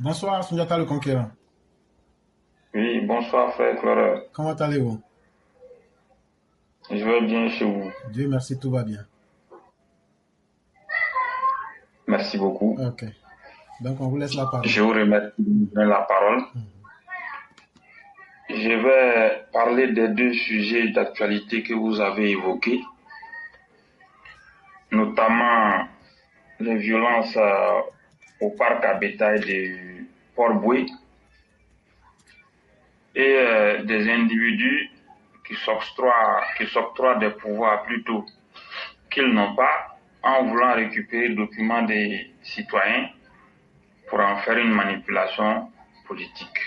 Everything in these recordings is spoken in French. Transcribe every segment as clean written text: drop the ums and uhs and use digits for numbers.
Bonsoir, Sunjata le Conquérant. Oui, bonsoir frère Florent. Comment allez-vous? Je vais bien chez vous. Dieu merci, tout va bien. Merci beaucoup. Ok. Donc, on vous laisse la parole. Je vous remercie de me donner la parole. Je vais parler des deux sujets d'actualité que vous avez évoqués, notamment les violences au parc à bétail de Port-Boué et des individus qui s'octroient des pouvoirs plutôt qu'ils n'ont pas en voulant récupérer les documents des citoyens pour en faire une manipulation politique.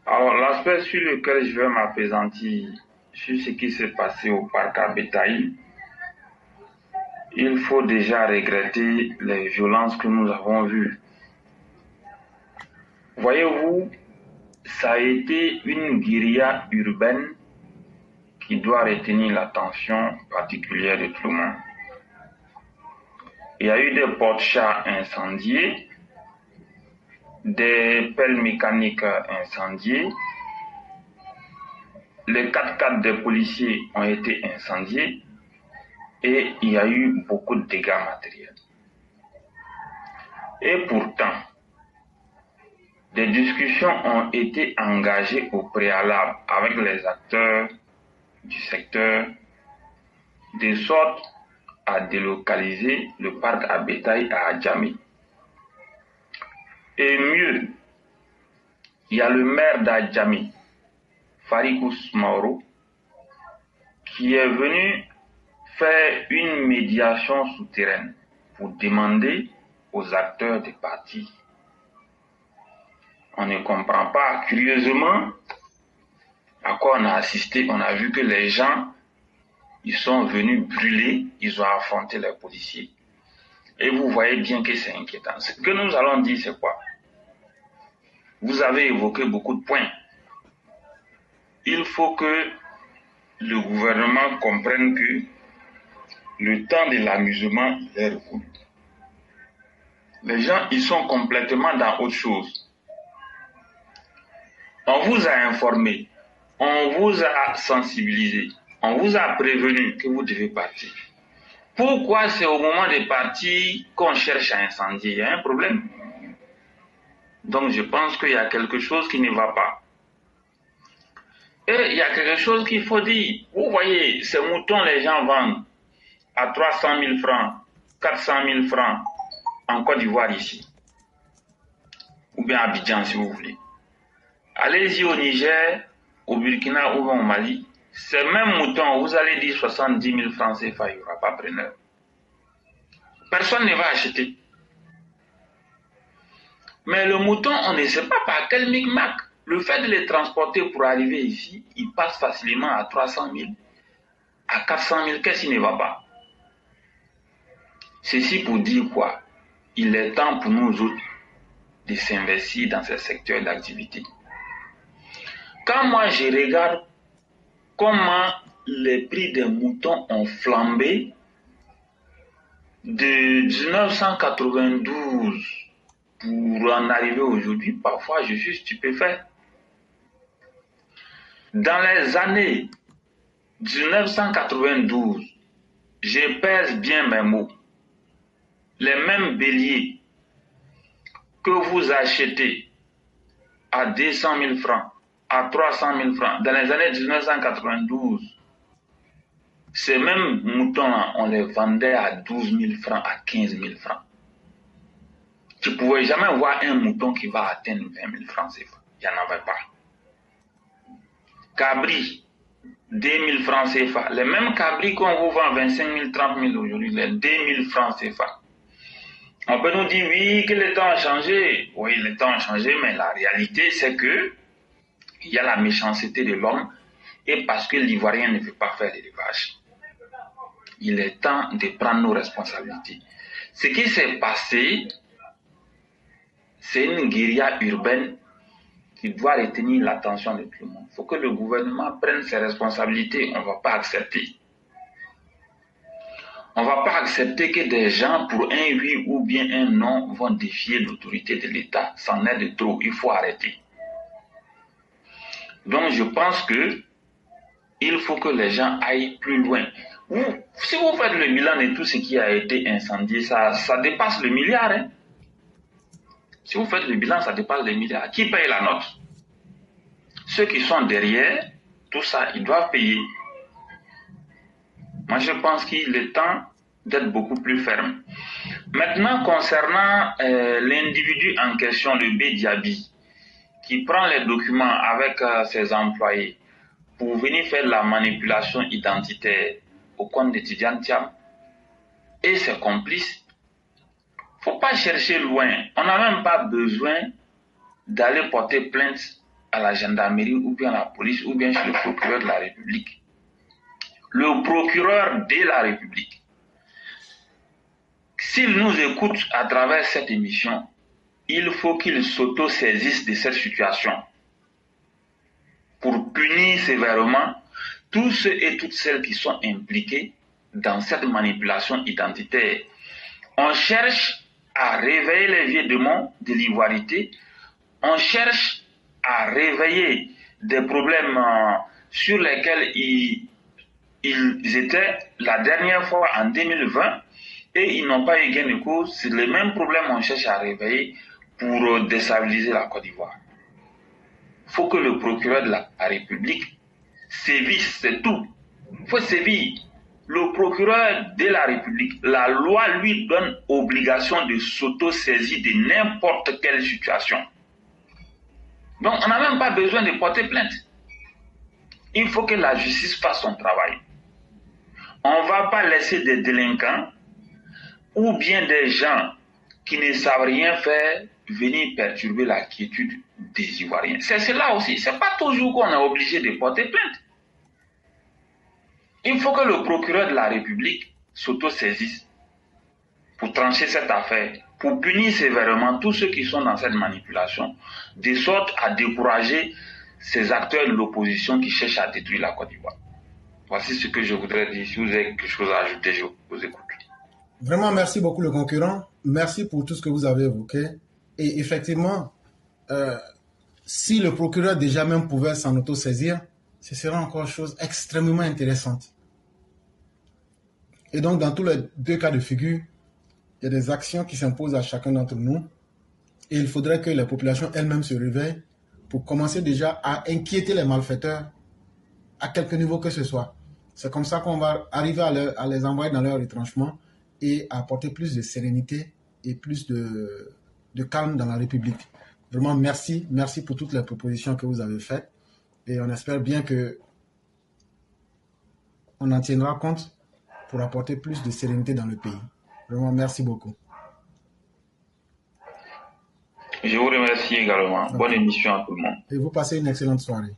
Alors, l'aspect sur lequel je vais m'appesantir sur ce qui s'est passé au parc à bétail, il faut déjà regretter les violences que nous avons vues. Voyez-vous, ça a été une guérilla urbaine qui doit retenir l'attention particulière de tout le monde. Il y a eu des porte-chars incendiés, des pelles mécaniques incendiées, les 4x4 des policiers ont été incendiés et il y a eu beaucoup de dégâts matériels. Et pourtant, des discussions ont été engagées au préalable avec les acteurs du secteur de sorte à délocaliser le parc à bétail à Adjamé. Et mieux, il y a le maire d'Adjamé, Farikous Mauro, qui est venu faire une médiation souterraine pour demander aux acteurs des partis. On ne comprend pas, curieusement, à quoi on a assisté. On a vu que les gens, ils sont venus brûler, ils ont affronté les policiers. Et vous voyez bien que c'est inquiétant. Ce que nous allons dire, c'est quoi? Vous avez évoqué beaucoup de points. Il faut que le gouvernement comprenne que le temps de l'amusement est révolu. Les gens, ils sont complètement dans autre chose. On vous a informé, on vous a sensibilisé, on vous a prévenu que vous devez partir. Pourquoi c'est au moment de partir qu'on cherche à incendier? Il y a un problème. Donc je pense qu'il y a quelque chose qui ne va pas. Et il y a quelque chose qu'il faut dire. Vous voyez, ces moutons, les gens vendent à 300 000 francs, 400 000 francs en Côte d'Ivoire ici. Ou bien à Abidjan si vous voulez. Allez-y au Niger, au Burkina ou au Mali. Ces mêmes moutons, vous allez dire 70 000 francs CFA, il n'y aura pas preneur. Personne ne va acheter. Mais le mouton, on ne sait pas par quel micmac. Le fait de les transporter pour arriver ici, il passe facilement à 300 000, à 400 000. Qu'est-ce qui ne va pas? Ceci pour dire quoi? Il est temps pour nous autres de s'investir dans ce secteur d'activité. Quand moi je regarde comment les prix des moutons ont flambé de 1992 pour en arriver aujourd'hui, parfois je suis stupéfait. Dans les années 1992, je pèse bien mes mots, les mêmes béliers que vous achetez à 200 000 francs, à 300 000 francs, dans les années 1992, ces mêmes moutons-là, on les vendait à 12 000 francs, à 15 000 francs. Tu ne pouvais jamais voir un mouton qui va atteindre 20 000 francs CFA. Il n'y en avait pas. Cabri, 2 000 francs CFA. Les mêmes cabris qu'on vous vend 25 000, 30 000 aujourd'hui, les 2 000 francs CFA. On peut nous dire, oui, que le temps a changé. Oui, le temps a changé, mais la réalité, c'est que il y a la méchanceté de l'homme et parce que l'Ivoirien ne veut pas faire l'élevage. Il est temps de prendre nos responsabilités. Ce qui s'est passé, c'est une guérilla urbaine qui doit retenir l'attention de tout le monde. Il faut que le gouvernement prenne ses responsabilités. On ne va pas accepter. On ne va pas accepter que des gens, pour un oui ou bien un non, vont défier l'autorité de l'État. C'en est de trop. Il faut arrêter. Donc, je pense que il faut que les gens aillent plus loin. Si vous faites le bilan de tout ce qui a été incendié, ça dépasse le milliard. Hein? Si vous faites le bilan, ça dépasse le milliard. Qui paye la note? Ceux qui sont derrière, tout ça, ils doivent payer. Moi, je pense qu'il est temps d'être beaucoup plus ferme. Maintenant, concernant l'individu en question, le B. Diaby, qui prend les documents avec ses employés pour venir faire la manipulation identitaire au compte d'étudiant Thiam et ses complices, il ne faut pas chercher loin. On n'a même pas besoin d'aller porter plainte à la gendarmerie ou bien à la police ou bien chez le procureur de la République. Le procureur de la République, s'il nous écoute à travers cette émission, il faut qu'il s'auto-saisisse de cette situation pour punir sévèrement tous ceux et toutes celles qui sont impliqués dans cette manipulation identitaire. On cherche à réveiller les vieux démons de l'ivoirité, on cherche à réveiller des problèmes sur lesquels ils étaient la dernière fois en 2020 et ils n'ont pas eu gain de cause. C'est le même problème qu'on cherche à réveiller pour déstabiliser la Côte d'Ivoire. Il faut que le procureur de la République sévisse, c'est tout. Il faut sévir. Le procureur de la République, la loi lui donne obligation de s'auto-saisir de n'importe quelle situation. Donc, on n'a même pas besoin de porter plainte. Il faut que la justice fasse son travail. On ne va pas laisser des délinquants ou bien des gens qui ne savent rien faire venir perturber la quiétude des Ivoiriens. C'est cela aussi. Ce n'est pas toujours qu'on est obligé de porter plainte. Il faut que le procureur de la République s'auto-saisisse pour trancher cette affaire, pour punir sévèrement tous ceux qui sont dans cette manipulation, de sorte à décourager ces acteurs de l'opposition qui cherchent à détruire la Côte d'Ivoire. Voici ce que je voudrais dire. Si vous avez quelque chose à ajouter, je vous écoute. Vraiment, merci beaucoup le concurrent. Merci pour tout ce que vous avez évoqué. Et effectivement, si le procureur déjà même pouvait s'en auto-saisir, ce serait encore chose extrêmement intéressante. Et donc, dans tous les deux cas de figure, il y a des actions qui s'imposent à chacun d'entre nous. Et il faudrait que les populations elles-mêmes se réveillent pour commencer déjà à inquiéter les malfaiteurs à quelque niveau que ce soit. C'est comme ça qu'on va arriver à les envoyer dans leur retranchement et à apporter plus de sérénité et plus de calme dans la République. Vraiment, merci. Merci pour toutes les propositions que vous avez faites. Et on espère bien que on en tiendra compte pour apporter plus de sérénité dans le pays. Vraiment, merci beaucoup. Je vous remercie également. Okay. Bonne émission à tout le monde. Et vous passez une excellente soirée.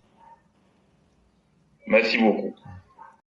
Merci beaucoup.